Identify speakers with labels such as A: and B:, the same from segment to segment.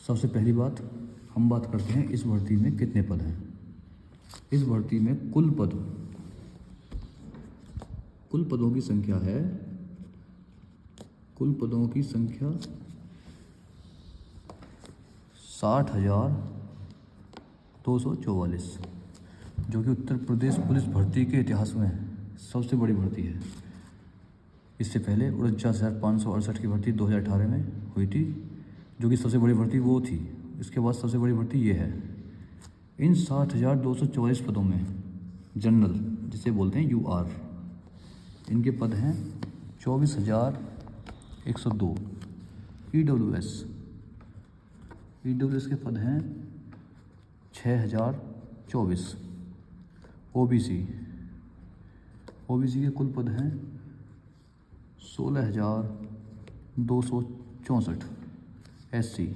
A: सबसे पहली बात हम बात करते हैं इस भर्ती में कितने पद हैं। इस भर्ती में कुल पदों की संख्या है, कुल पदों की संख्या 60,244, जो कि उत्तर प्रदेश पुलिस भर्ती के इतिहास में सबसे बड़ी भर्ती है। इससे पहले 49,568 की भर्ती 2018 में हुई थी, जो कि सबसे बड़ी भर्ती वो थी। इसके बाद सबसे बड़ी भर्ती ये है। इन 60,244 पदों में जनरल, जिसे बोलते हैं UR, इनके पद हैं 24,102। EWS के पद हैं 6,024। OBC के कुल पद हैं 16,264। SC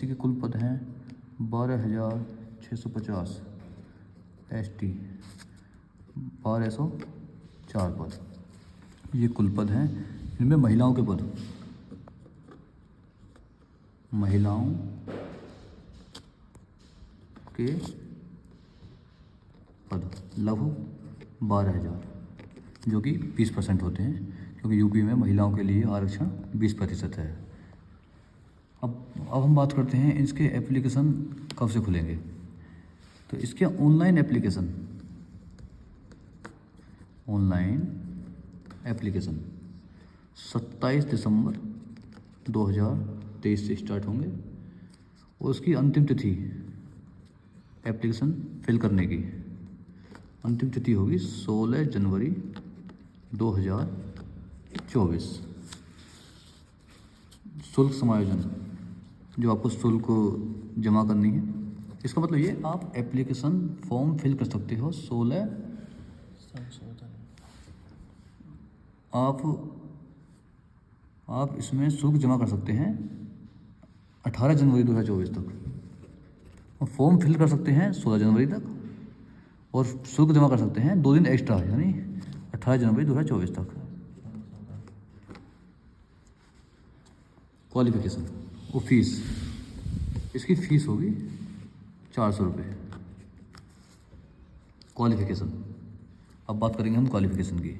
A: के कुल पद हैं 12,650। ST 1,204 पद, ये कुल पद हैं। इनमें महिलाओं के पद लगभग 12,000, जो कि 20% होते हैं, क्योंकि यूपी में महिलाओं के लिए आरक्षण 20% है। अब हम बात करते हैं इसके एप्लीकेशन कब से खुलेंगे। तो इसके ऑनलाइन एप्लीकेशन 27 दिसंबर 2023 से स्टार्ट होंगे, और उसकी अंतिम तिथि एप्लीकेशन फिल करने की अंतिम तिथि होगी 16 जनवरी 2024। शुल्क समायोजन, जो आपको शुल्क जमा करनी है, इसका मतलब ये आप एप्लीकेशन फॉर्म फिल कर सकते हो 16 आप इसमें शुल्क जमा कर सकते हैं 18 जनवरी 2024 तक, और फॉर्म फिल कर सकते हैं 16 जनवरी तक, और शुल्क जमा कर सकते हैं 2 दिन एक्स्ट्रा, यानी 18 जनवरी 2024 तक। क्वालिफिकेशन और फीस, इसकी फ़ीस होगी 400 रुपये। क्वालिफिकेशन, अब बात करेंगे हम क्वालिफिकेशन की।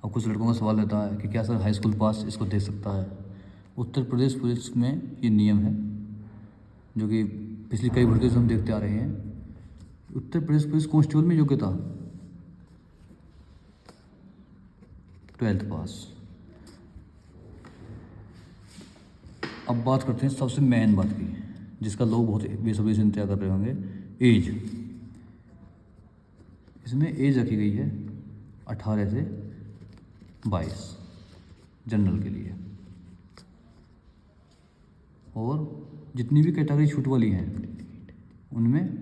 A: अब कुछ लड़कों का सवाल रहता है कि क्या सर हाई स्कूल पास इसको दे सकता है। उत्तर प्रदेश पुलिस में ये नियम है, जो कि पिछली कई भर्तियों से हम देखते आ रहे हैं। उत्तर प्रदेश पुलिस कांस्टेबल में योग्यता 12th पास। अब बात करते हैं सबसे मेन बात की, जिसका लोग बहुत बेसब्री से इंतजार कर रहे होंगे, एज। इसमें एज रखी गई है 18 से 22 जनरल के लिए, और जितनी भी कैटेगरी छूट वाली हैं उनमें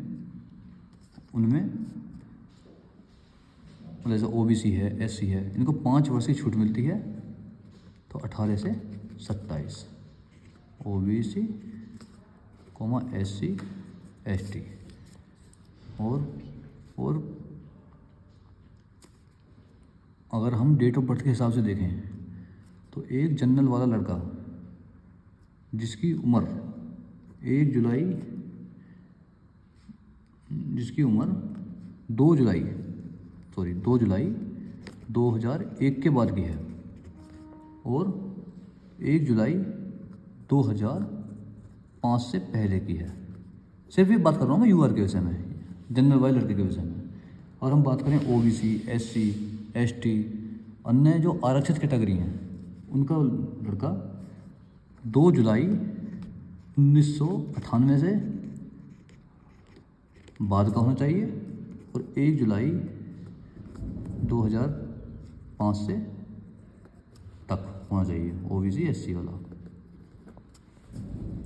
A: जैसे OBC है, SC है, इनको 5 वर्ष की छूट मिलती है। तो 18 से 27 OBC, SC, ST, और अगर हम डेट ऑफ बर्थ के हिसाब से देखें तो एक जनरल वाला लड़का जिसकी उम्र 2 जुलाई 2001 के बाद की है, और 1 जुलाई 2005 से पहले की है। सिर्फ ये बात कर रहा हूँ मैं UR के विषय में, जनरल वाले लड़के के विषय में। और हम बात करें OBC, SC, ST, अन्य जो आरक्षित कैटेगरी हैं, उनका लड़का 2 जुलाई 1998 से बाद का होना चाहिए, और 1 जुलाई 2005 से तक होना चाहिए OBC, SC वाला।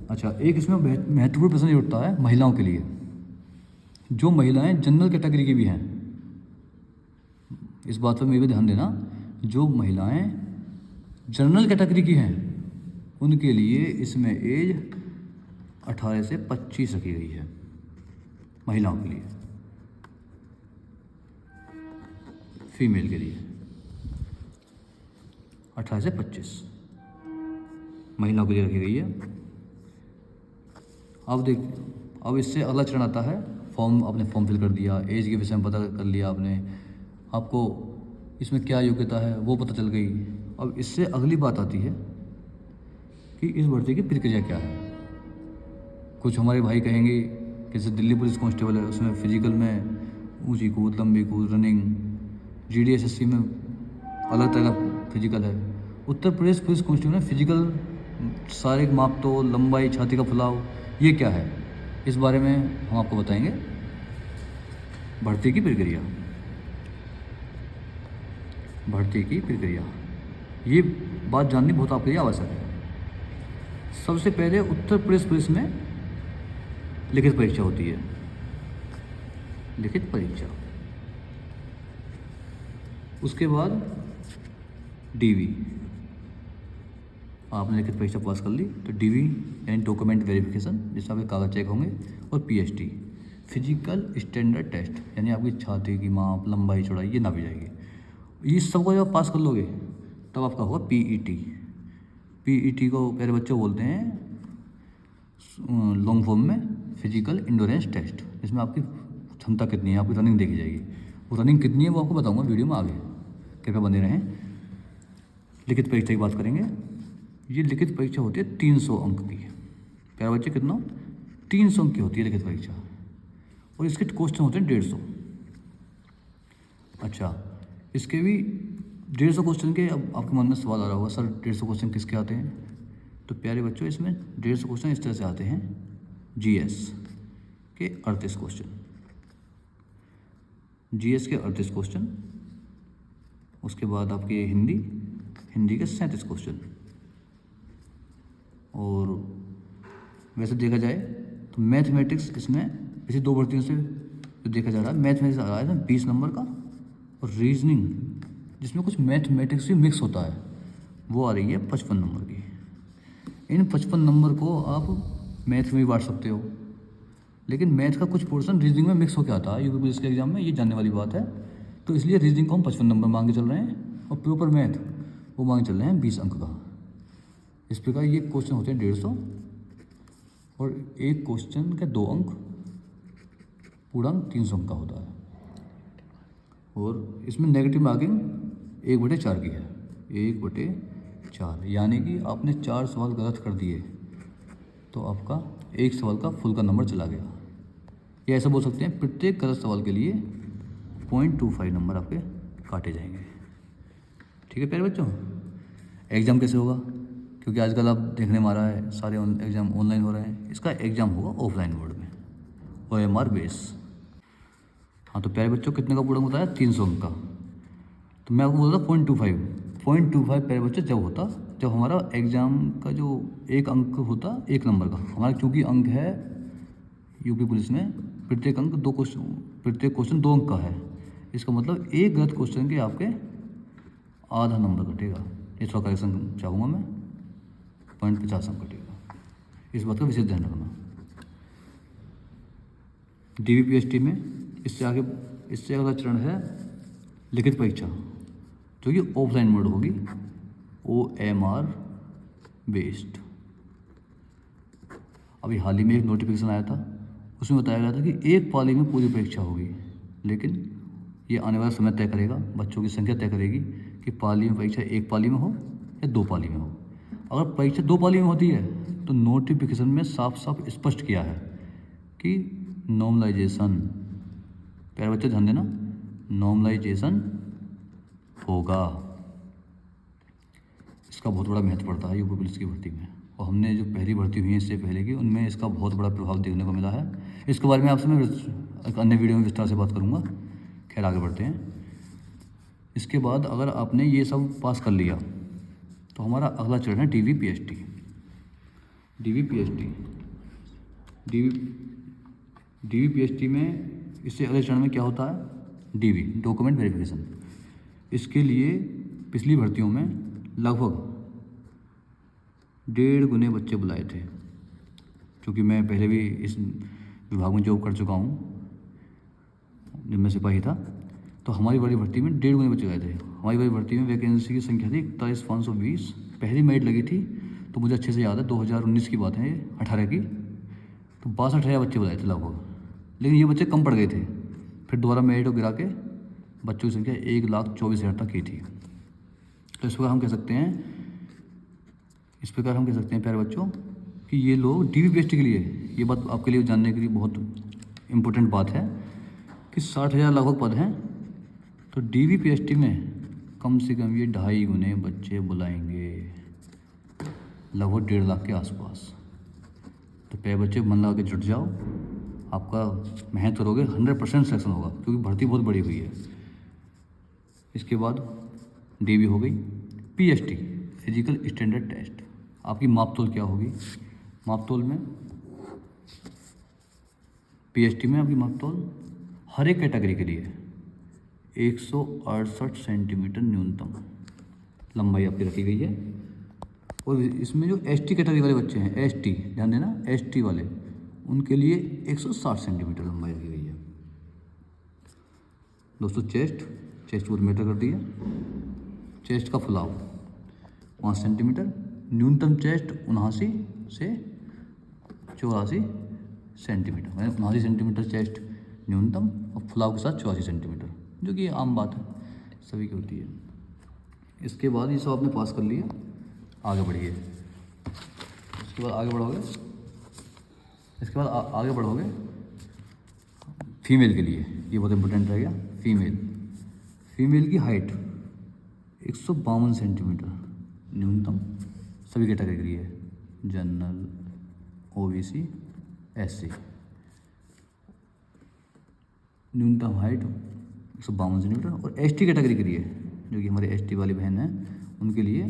A: अच्छा, एक इसमें महत्वपूर्ण प्रश्न ये उठता है महिलाओं के लिए। जो महिलाएं जनरल कैटेगरी की भी हैं, इस बात पर मेरे को ध्यान देना, जो महिलाएं जनरल कैटेगरी की हैं उनके लिए इसमें एज 18 से 25 रखी गई है महिलाओं के लिए। फीमेल के लिए 18 से 25 महिलाओं के लिए रखी गई है। अब इससे अगला चरण आता है फॉर्म। आपने फॉर्म फिल कर दिया, एज के विषय में पता कर लिया आपने, आपको इसमें क्या योग्यता है वो पता चल गई। अब इससे अगली बात आती है कि इस भर्ती की प्रक्रिया क्या है। कुछ हमारे भाई कहेंगे कि जैसे दिल्ली पुलिस कांस्टेबल है, उसमें फिजिकल में ऊंची कूद, लंबी कूद, रनिंग, GDSSC में अलग तरह का फिजिकल है। उत्तर प्रदेश पुलिस कांस्टेबल में फिजिकल शारीरिक मापतोल, लंबाई, छाती का फुलाव, ये क्या है, इस बारे में हम आपको बताएंगे। भर्ती की प्रक्रिया, भर्ती की प्रक्रिया, ये बात जाननी बहुत आपके लिए आवश्यक है। सबसे पहले उत्तर प्रदेश पुलिस में लिखित परीक्षा होती है, लिखित परीक्षा। उसके बाद DV, आपने लिखित परीक्षा पास कर ली तो DV यानी डॉक्यूमेंट वेरिफिकेशन, जिसमें आपके कागज चेक होंगे, और PST फिजिकल स्टैंडर्ड टेस्ट, यानी आपकी छाती की माप, लंबाई, चौड़ाई ये नापी जाएगी। ये सबको जब पास कर लोगे तब आपका होगा PET। PET को प्यारे बच्चे बोलते हैं लॉन्ग फॉर्म में फिजिकल इंडोरेंस टेस्ट, जिसमें आपकी क्षमता कितनी है, आपकी रनिंग देखी जाएगी। वो रनिंग कितनी है वो आपको बताऊंगा वीडियो में आगे, कृपया बने रहें। लिखित परीक्षा की बात करेंगे। ये लिखित परीक्षा होती है 300 अंक की। प्यारे बच्चे कितना, 300 अंक की होती है लिखित परीक्षा, और इसके क्वेश्चन होते हैं 150। अच्छा, इसके भी 150 क्वेश्चन के। अब आपके मन में सवाल आ रहा होगा, सर 150 क्वेश्चन किसके आते हैं? तो प्यारे बच्चों, इसमें 150 क्वेश्चन इस तरह से आते हैं। GS के 38 क्वेश्चन, GS के 38 क्वेश्चन। उसके बाद आपके हिंदी के 37 क्वेश्चन। और वैसे देखा जाए तो मैथमेटिक्स इसमें इसी 2 भर्तियों से जो देखा जा रहा है, मैथमेटिक्स आ रहा है 20 नंबर का, और रीजनिंग जिसमें कुछ मैथमेटिक्स भी मिक्स होता है वो आ रही है 55 नंबर की। इन 55 नंबर को आप मैथ में भी बांट सकते हो, लेकिन मैथ का कुछ पोर्शन रीजनिंग में मिक्स होकर आता है यूपी पुलिस के एग्जाम में, ये जानने वाली बात है। तो इसलिए रीजनिंग को हम 55 नंबर मांगे चल रहे हैं, और प्रॉपर मैथ वो मांगे चल रहे हैं 20 अंक का। इस प्रकार ये क्वेश्चन होते हैं 150, और एक क्वेश्चन के 2 अंक, पूर्णांक 300 अंक का होता है। और इसमें नेगेटिव मार्किंग 1/4 की है, 1/4, यानी कि आपने 4 सवाल गलत कर दिए तो आपका 1 सवाल का फुल का नंबर चला गया। या ऐसा बोल सकते हैं प्रत्येक गलत सवाल के लिए 0.25 नंबर आपके काटे जाएंगे। ठीक है प्यारे बच्चों। एग्ज़ाम कैसे होगा? क्योंकि आजकल आप देखने में आ रहा है सारे एग्ज़ाम ऑनलाइन हो रहे हैं, इसका एग्ज़ाम होगा ऑफलाइन मोड में, OMR बेस। हाँ, तो प्यारे बच्चों कितने का पूर्णांक बताया? 300 अंक का। तो मैं आपको बोल रहा था 0.25 प्यारे बच्चों जब होता, जब हमारा एग्ज़ाम का जो 1 अंक होता 1 नंबर का। हमारा चूँकि अंक है यूपी पुलिस में प्रत्येक अंक 2 क्वेश्चन, प्रत्येक क्वेश्चन 2 अंक का है। इसका मतलब एक गलत क्वेश्चन के आपके आधा नंबर कटेगा। ये थोड़ा करेक्शन चाहूँगा मैं, 0.50 अंक कटेगा। इस बात का विशेष ध्यान रखना। DVPST में इससे अगला चरण है लिखित परीक्षा, जो कि ऑफलाइन मोड होगी, OMR बेस्ड। अभी हाल ही में एक नोटिफिकेशन आया था, उसमें बताया गया था कि एक पाली में पूरी परीक्षा होगी, लेकिन ये आने वाला समय तय करेगा, बच्चों की संख्या तय करेगी कि पाली में परीक्षा 1 पाली में हो या 2 पाली में हो। अगर परीक्षा 2 पाली में होती है तो नोटिफिकेशन में साफ साफ स्पष्ट किया है कि नॉर्मलाइजेशन, प्यारे बच्चे ध्यान देना, नॉर्मलाइजेशन होगा। इसका बहुत बड़ा महत्व पड़ता है यूपी पुलिस की भर्ती में, और हमने जो पहली भर्ती हुई है इससे पहले की, उनमें इसका बहुत बड़ा प्रभाव देखने को मिला है। इसके बारे में आपसे मैं एक अन्य वीडियो में विस्तार से बात करूँगा। खैर आगे बढ़ते हैं। इसके बाद अगर आपने ये सब पास कर लिया तो हमारा अगला चरण है DVPST। DVPST में इससे अगले चरण में क्या होता है? DV document verification. इसके लिए पिछली भर्तियों में लगभग 1.5 गुने बच्चे बुलाए थे। क्योंकि मैं पहले भी इस विभाग में जॉब कर चुका हूँ जब मैं सिपाही था, तो हमारी बड़ी भर्ती में 1.5 गुने बच्चे गए थे। हमारी बड़ी भर्ती में वैकेंसी की संख्या थी 41,520। पहली मेरिट लगी थी तो मुझे अच्छे से याद है, 2019 की बात है, 18 की। तो 62,000 बच्चे बुलाए थे लगभग, लेकिन ये बच्चे कम पड़ गए थे। फिर दोबारा मेरिट को गिरा के बच्चों की संख्या 1,24,000 तक की थी। तो इस प्रकार हम कह सकते हैं प्यारे बच्चों कि ये लोग DV-PST के लिए, ये बात आपके लिए जानने के लिए बहुत इम्पोर्टेंट बात है कि 60,000 लगभग पद हैं, तो DV-PST में कम से कम ये 2.5 गुने बच्चे बुलाएंगे, लगभग 1.5 लाख के आसपास। तो प्यारे बच्चे मन लगा के जुट जाओ, आपका मेहनत करोगे 100% सिलेक्शन होगा, क्योंकि भर्ती बहुत बड़ी हुई है। इसके बाद DV हो गई। PST फिजिकल स्टैंडर्ड टेस्ट, आपकी मापतोल क्या होगी? मापतोल में PST में आपकी मापतोल हर एक कैटेगरी के लिए 168 सेंटीमीटर न्यूनतम लंबाई आपकी रखी गई है। और इसमें जो ST कैटेगरी वाले बच्चे हैं, ST ध्यान देना, ST वाले, उनके लिए 160 सेंटीमीटर लंबाई रखी गई है। दोस्तों चेस्ट बहुत मैटर करती है। चेस्ट का फुलाव 5 सेंटीमीटर, न्यूनतम चेस्ट 79 से 84 सेंटीमीटर, मैंने 79 सेंटीमीटर चेस्ट न्यूनतम और फुलाव के साथ 84 सेंटीमीटर, जो कि आम बात है, सभी की होती है। इसके बाद ये सब आपने पास कर लिया, आगे बढ़िए। इसके बाद आगे बढ़ोगे फीमेल के लिए, ये बहुत इंपॉर्टेंट रह गया। फीमेल की हाइट 152 सेंटीमीटर न्यूनतम, सभी कैटेगरी के लिए, जनरल, OBC, SC। न्यूनतम हाइट 152 सेंटीमीटर। और ST कैटेगरी के लिए, जो कि हमारे ST वाली बहन हैं, उनके लिए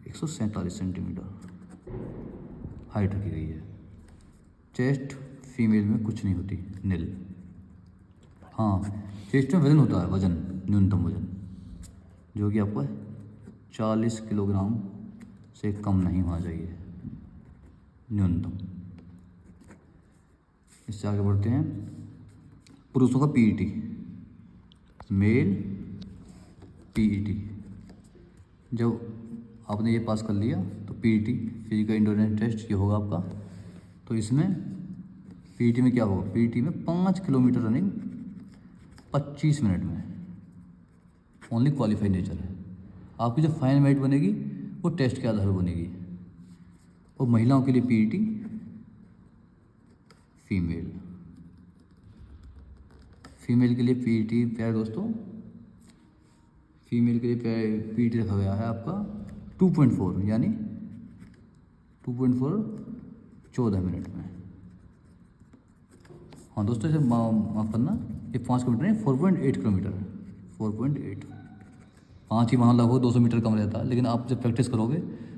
A: 147 सेंटीमीटर हाइट रखी गई है। चेस्ट फीमेल में कुछ नहीं होती, नील। हाँ, चेस्ट में वजन होता है, वजन, न्यूनतम वजन, जो कि आपका 40 किलोग्राम से कम नहीं होना चाहिए न्यूनतम। इससे आगे बढ़ते हैं। पुरुषों का PET, मेल PET, जब आपने ये पास कर लिया तो PET फिजिकल एंड्योरेंस टेस्ट ये होगा आपका। तो इसमें PET में क्या होगा? PET में 5 किलोमीटर रनिंग 25 मिनट में, ओनली क्वालिफाइड नेचर है। आपकी जो फाइनल मेरिट बनेगी वो टेस्ट के आधार पर बनेगी। और महिलाओं के लिए PET फीमेल के लिए PET, प्यारे दोस्तों, फीमेल के लिए PET रखा गया है आपका 2.4, यानी 2.4 14 मिनट में। हाँ दोस्तों, इसे माफ़ करना, ये 5 किलोमीटर नहीं, 4.8 किलोमीटर है, 4.8। 5 ही वहाँ लगभग 200 मीटर कम रहता है, लेकिन आप जब प्रैक्टिस करोगे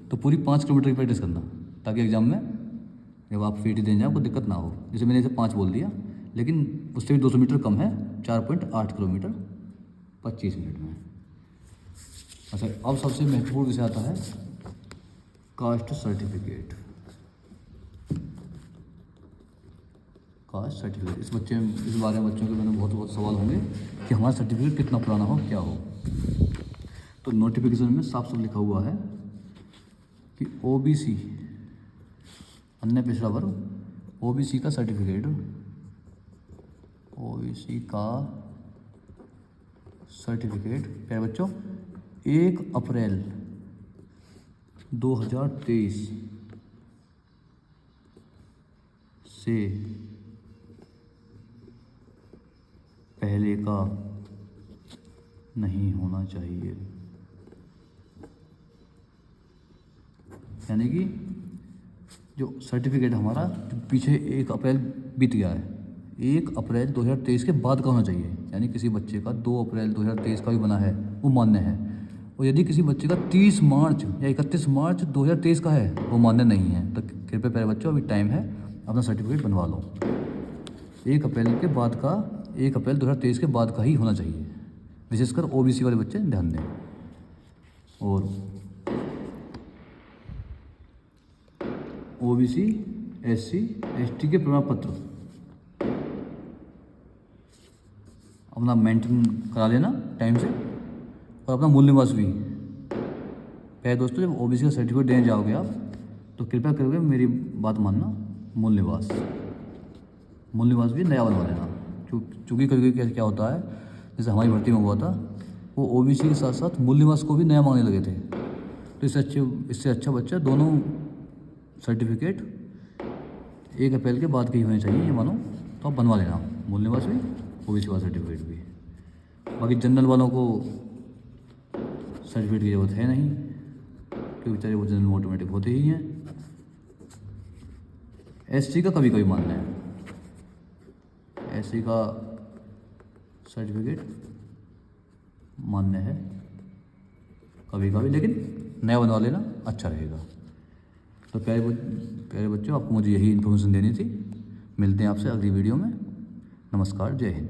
A: तो पूरी 5 किलोमीटर की प्रैक्टिस करना, ताकि एग्जाम में जब आप PET देने जाओ आपको दिक्कत ना हो। जैसे मैंने इसे 5 बोल दिया, लेकिन उससे भी 200 मीटर कम है, 4.8 किलोमीटर 25 मिनट में। अच्छा, अब सबसे महत्वपूर्ण विषय आता है कास्ट सर्टिफिकेट। इस बारे में बच्चों के मैंने बहुत सवाल होंगे कि हमारा सर्टिफिकेट कितना पुराना हो, क्या हो। तो नोटिफिकेशन में साफ साफ लिखा हुआ है कि OBC, अन्य पिछड़ा वर्ग, OBC का सर्टिफिकेट 1 अप्रैल 2023 से पहले का नहीं होना चाहिए। यानी कि जो सर्टिफिकेट हमारा जो पीछे 1 अप्रैल बीत गया है, 1 अप्रैल 2023 के बाद का होना चाहिए। यानी किसी बच्चे का 2 अप्रैल 2023 का भी बना है, वो मान्य है। और यदि किसी बच्चे का 30 मार्च या 31 मार्च 2023 का है, वो मान्य नहीं है। तो कृपया प्यारे बच्चों, अभी टाइम है, अपना सर्टिफिकेट बनवा लो। 1 अप्रैल के बाद का, 1 अप्रैल 2023 के बाद का ही होना चाहिए। विशेषकर OBC वाले बच्चे ध्यान दें। और OBC, SC, ST के प्रमाण पत्र अपना मेंटेन करा लेना टाइम से, और अपना मूल निवास भी। प्यारे दोस्तों, जब OBC का सर्टिफिकेट देने जाओगे आप, तो कृपया करके मेरी बात मानना, मूल निवास मूल निवास भी नया बनवा लेना। चूँकि कभी कभी क्या होता है, जैसे हमारी भर्ती में हुआ था, वो ओबीसी के साथ साथ मूल निवास को भी नया मांगने लगे थे। तो इससे अच्छा बच्चा दोनों सर्टिफिकेट 1 अप्रैल के बाद के ही होने चाहिए, ये मानो, तो आप बनवा लेना, मूल निवास भी, ओबीसी वाला सर्टिफिकेट भी। बाकी जनरल वालों को सर्टिफिकेट की ज़रूरत है नहीं, क्योंकि बेचारे वो जनरल में ऑटोमेटिक होते ही हैं। एससी का कभी कभी मान्य है, एससी का सर्टिफिकेट मान्य है कभी कभी, लेकिन नया बनवा लेना अच्छा रहेगा। तो प्यारे बच्चों, आपको मुझे यही इन्फॉर्मेशन देनी थी। मिलते हैं आपसे अगली वीडियो में। नमस्कार, जय हिंद।